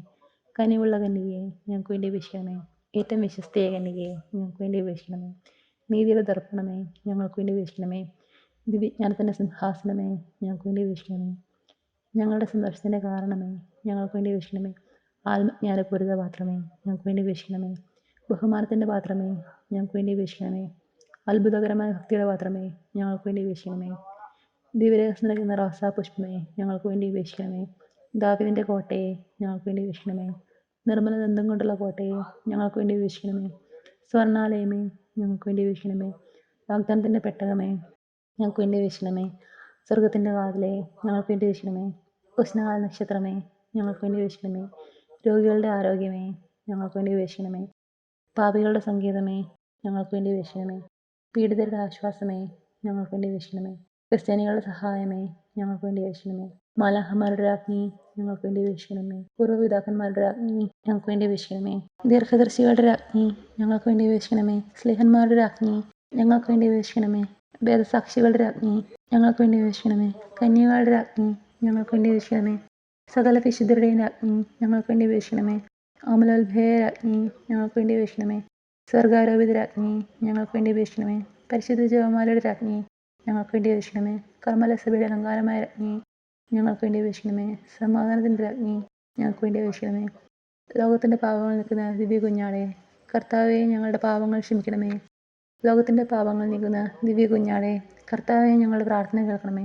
കനിവുള്ള കന്യകയെ, ഞങ്ങൾക്ക് വേണ്ടി അപേക്ഷിക്കണമേ. ഏറ്റവും വിശ്വസ്തയായ കന്യകയെ, ഞങ്ങൾക്ക് വേണ്ടി അപേക്ഷിക്കണമേ. നീതിയുടെ ദർപ്പണമേ, ഞങ്ങൾക്ക് വേണ്ടി അപേക്ഷിക്കണമേ. ദിവ്യജ്ഞാനത്തിൻ്റെ സിംഹാസനമേ, ഞങ്ങൾക്ക് വേണ്ടി അപേക്ഷിക്കണമേ. ഞങ്ങളുടെ സന്തോഷത്തിൻ്റെ കാരണമേ, ഞങ്ങൾക്ക് വേണ്ടി അപേക്ഷിക്കണമേ. ആത്മജ്ഞാനപൂരിത പാത്രമേ, ഞങ്ങൾക്ക് വേണ്ടി അപേക്ഷിക്കണമേ. ബഹുമാനത്തിൻ്റെ പാത്രമേ, ഞങ്ങൾക്ക് വേണ്ടി അപേക്ഷിക്കണമേ. അത്ഭുതകരമായ ഭക്തിയുടെ പാത്രമേ, ഞങ്ങൾക്ക് വേണ്ടി അപേക്ഷിക്കണമേ. ദിവ്യരഹസ്യം നൽകുന്ന റോസാപുഷ്പമേ, ഞങ്ങൾക്ക് വേണ്ടി അപേക്ഷിക്കണമേ. ദാവീദിൻ്റെ കോട്ടയെ, ഞങ്ങൾക്ക് വേണ്ടി അപേക്ഷിക്കണമേ. നിർമ്മല ദന്തം കൊണ്ടുള്ള കോട്ടയെ, ഞങ്ങൾക്ക് വേണ്ടി അപേക്ഷിക്കണമേ. സ്വർണ്ണാലയമേ, ഞങ്ങൾക്ക് വേണ്ടി അപേക്ഷിക്കണമേ. വാഗ്ദാനത്തിൻ്റെ പെട്ടകമേ, ഞങ്ങൾക്ക് വേണ്ടി അപേക്ഷിക്കണമേ. സ്വർഗത്തിൻ്റെ വാതിലേ, ഞങ്ങൾക്ക് വേണ്ടി അപേക്ഷിക്കണമേ. ഉഷ്ണകാല നക്ഷത്രമേ, ഞങ്ങൾക്ക് വേണ്ടി അപേക്ഷിക്കണമേ. രോഗികളുടെ ആരോഗ്യമേ, ഞങ്ങൾക്ക് വേണ്ടി അപേക്ഷിക്കണമേ. പാപികളുടെ സംഗീതമേ, ഞങ്ങൾക്ക് വേണ്ടി അപേക്ഷിക്കണമേ. പീഡിതരുടെ ആശ്വാസമേ, ഞങ്ങൾക്ക് വേണ്ടി അപേക്ഷിക്കണമേ. ക്രിസ്ത്യാനികളുടെ സഹായമേ, ഞങ്ങൾക്ക് വേണ്ടി അപേക്ഷിക്കണമേ. മാലാഖമാരുടെ രാജ്ഞി, ഞങ്ങൾക്ക് വേണ്ടി അപേക്ഷിക്കണമേ. പൂർവ്വപിതാക്കന്മാരുടെ രാജ്ഞി, ഞങ്ങൾക്ക് വേണ്ടി അപേക്ഷിക്കണമേ. ദീർഘദർശികളുടെ രാജ്ഞി, ഞങ്ങൾക്ക് വേണ്ടി അപേക്ഷിക്കണമേ. സ്ലേഹന്മാരുടെ രാജ്ഞി, ഞങ്ങൾക്ക് വേണ്ടി അപേക്ഷിക്കണമേ. വേദസാക്ഷികളുടെ രാജ്ഞി, ഞങ്ങൾക്ക് വേണ്ടി അപേക്ഷിക്കണമേ. കന്യകളുടെ രാജ്ഞി, ഞങ്ങൾക്ക് വേണ്ടി അപേക്ഷിക്കണമേ. സകല വിശുദ്ധരുടെയും രാജ്ഞി, ഞങ്ങൾക്ക് വേണ്ടി അപേക്ഷിക്കണമേ. അമലോത്ഭയ രാജ്ഞി, ഞങ്ങൾക്ക് വേണ്ടി അപേക്ഷിക്കണമേ. സ്വർഗാരോപിത രാജ്ഞി, ഞങ്ങൾക്ക് വേണ്ടി അപേക്ഷിക്കണമേ. പരിശുദ്ധ ജപമാലയുടെ രാജ്ഞി, ഞങ്ങൾക്ക് വേണ്ടി അപേക്ഷിക്കണമേ. കർമ്മലസഭയുടെ അലങ്കാരമായ രാജ്ഞി, ഞങ്ങൾക്ക് വേണ്ടി അപേക്ഷിക്കണമേ. സമാധാനത്തിൻ്റെ രാജ്ഞി, ഞങ്ങൾക്ക് വേണ്ടി അപേക്ഷിക്കണമേ. ലോകത്തിൻ്റെ പാപങ്ങൾ നീക്കുന്ന ദിവ്യ കുഞ്ഞാടെ, കർത്താവെ ഞങ്ങളുടെ പാപങ്ങൾ ക്ഷമിക്കണമേ. ലോകത്തിൻ്റെ പാപങ്ങൾ നീക്കുന്ന ദിവ്യ കുഞ്ഞാടെ, കർത്താവെ ഞങ്ങളുടെ പ്രാർത്ഥന കേൾക്കണമേ.